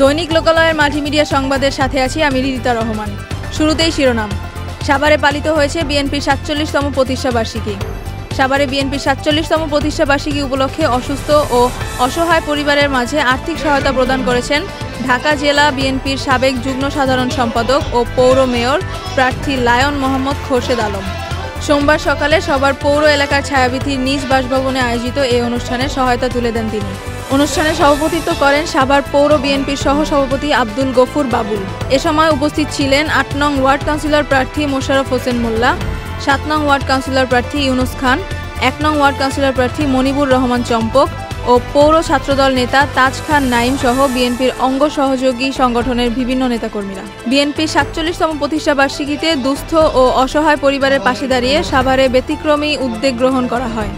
দৈনিক লোকালয়ের মাল্টিমিডিয়া সংবাদের সাথে আছি আমি রিদিতা রহমান। শুরুতেই শিরোনাম। সাভারে পালিত হয়েছে বিএনপির ৪৭তম প্রতিষ্ঠাবার্ষিকী। সাভারে বিএনপির ৪৭তম প্রতিষ্ঠাবার্ষিকী উপলক্ষে অসুস্থ ও অসহায় পরিবারের মাঝে আর্থিক সহায়তা প্রদান করেছেন ঢাকা জেলা বিএনপির সাবেক যুগ্ম সাধারণ সম্পাদক ও পৌর মেয়র প্রার্থী লায়ন মোহাম্মদ খোরশেদ আলম। সোমবার সকালে সবার পৌর এলাকার ছায়াবীথির নিজ বাসভবনে আয়োজিত এই অনুষ্ঠানে সহায়তা তুলে দেন তিনি। অনুষ্ঠানে সভাপতিত্ব করেন সাভার পৌর বিএনপির সহসভাপতি আব্দুল গফুর বাবুল। এ সময় উপস্থিত ছিলেন ৮ নং ওয়ার্ড কাউন্সিলর প্রার্থী মোশাররফ হোসেন মোল্লা, ৭ নং ওয়ার্ড কাউন্সিলর প্রার্থী ইউনুস খান, ১ নং ওয়ার্ড কাউন্সিলর প্রার্থী মনিবুর রহমান চম্পক ও পৌর ছাত্রদল নেতা তাজ খান নাইম সহ বিএনপির অঙ্গ সহযোগী সংগঠনের বিভিন্ন নেতাকর্মীরা। বিএনপির ৪৭তম প্রতিষ্ঠাবার্ষিকীতে দুস্থ ও অসহায় পরিবারের পাশে দাঁড়িয়ে সাভারে ব্যতিক্রমী উদ্যোগ গ্রহণ করা হয়।